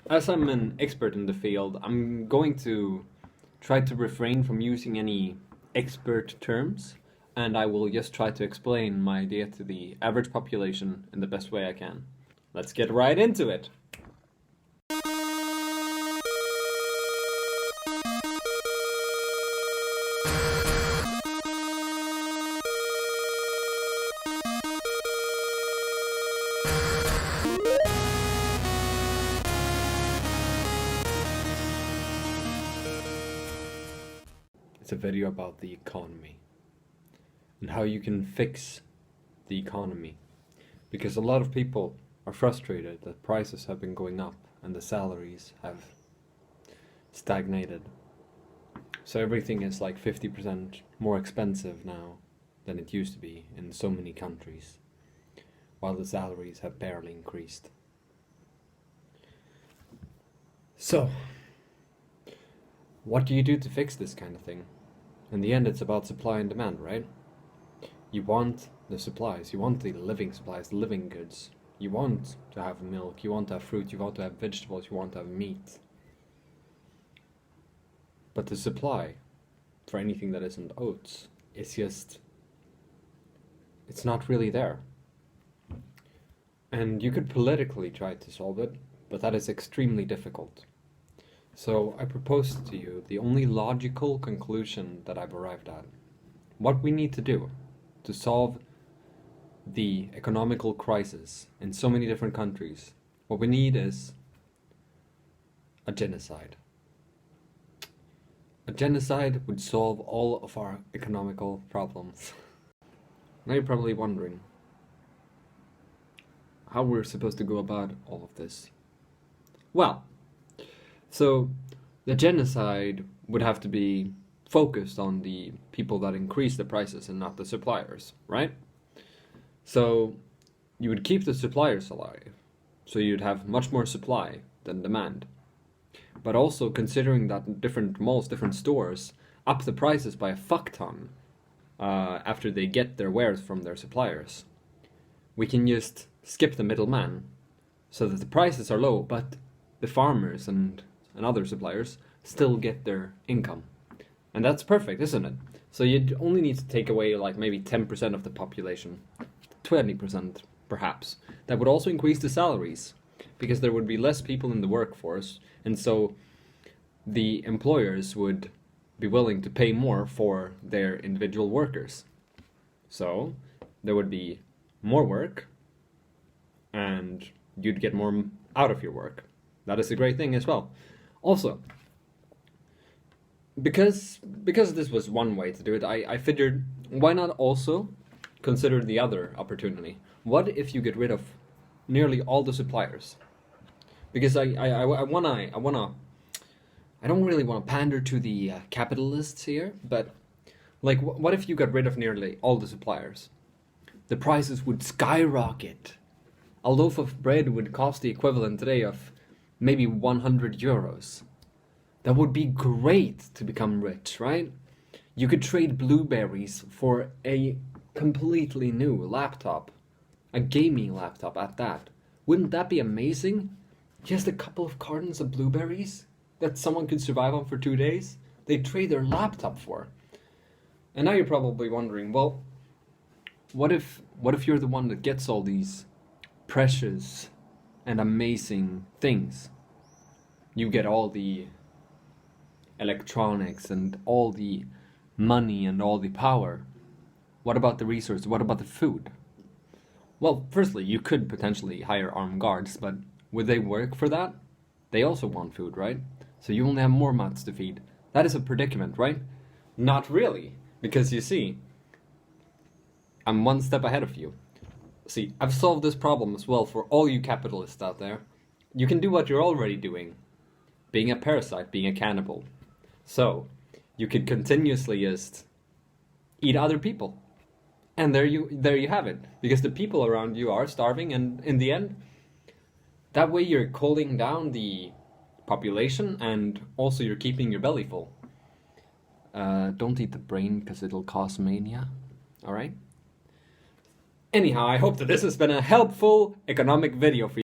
As I'm an expert in the field, I'm going to try to refrain from using any expert terms, and I will just try to explain my idea to the average population in the best way I can. Let's get right into it! It's a video about the economy and how you can fix the economy, because a lot of people are frustrated that prices have been going up and the salaries have stagnated. So everything is like 50% more expensive now than it used to be in so many countries, while the salaries have barely increased. So, what do you do to fix this kind of thing? In the end, it's about supply and demand, right? You want the supplies, you want the living supplies, the living goods. You want to have milk, you want to have fruit, you want to have vegetables, you want to have meat. But the supply for anything that isn't oats is just, it's not really there. And you could politically try to solve it, but that is extremely difficult. So I propose to you the only logical conclusion that I've arrived at. What we need to do to solve the economical crisis in so many different countries, what we need is a genocide. A genocide would solve all of our economical problems. Now you're probably wondering how we're supposed to go about all of this. Well, so the genocide would have to be focused on the people that increase the prices and not the suppliers, right? So you would keep the suppliers alive, so you'd have much more supply than demand. But also considering that different malls, different stores up the prices by a fuck ton after they get their wares from their suppliers, we can just skip the middleman so that the prices are low, but the farmers and other suppliers still get their income. And that's perfect, isn't it? So you'd only need to take away like maybe 10% of the population, 20% perhaps. That would also increase the salaries, because there would be less people in the workforce, and so the employers would be willing to pay more for their individual workers. So there would be more work, and you'd get more out of your work. That is a great thing as well. Also, because this was one way to do it, I figured, why not also consider the other opportunity? What if you get rid of nearly all the suppliers? Because I don't really want to pander to the capitalists here, but like, what if you got rid of nearly all the suppliers? The prices would skyrocket. A loaf of bread would cost the equivalent today of maybe 100 euros. That would be great to become rich, right? You could trade blueberries for a completely new laptop. A gaming laptop at that. Wouldn't that be amazing? Just a couple of cartons of blueberries that someone could survive on for 2 days, they'd trade their laptop for. And now you're probably wondering, well, what if you're the one that gets all these precious and amazing things? You get all the electronics and all the money and all the power. What about the resources? What about the food? Well, firstly, you could potentially hire armed guards, but would they work for that? They also want food, right? So you only have more mouths to feed. That is a predicament, right? Not really, because you see, I'm one step ahead of you. See, I've solved this problem as well for all you capitalists out there. You can do what you're already doing. Being a parasite, being a cannibal. So, you could continuously just eat other people. And there you have it. Because the people around you are starving, and in the end, that way you're cooling down the population, and also you're keeping your belly full. Don't eat the brain, because it'll cause mania. Alright? Anyhow, I hope that this has been a helpful economic video for you.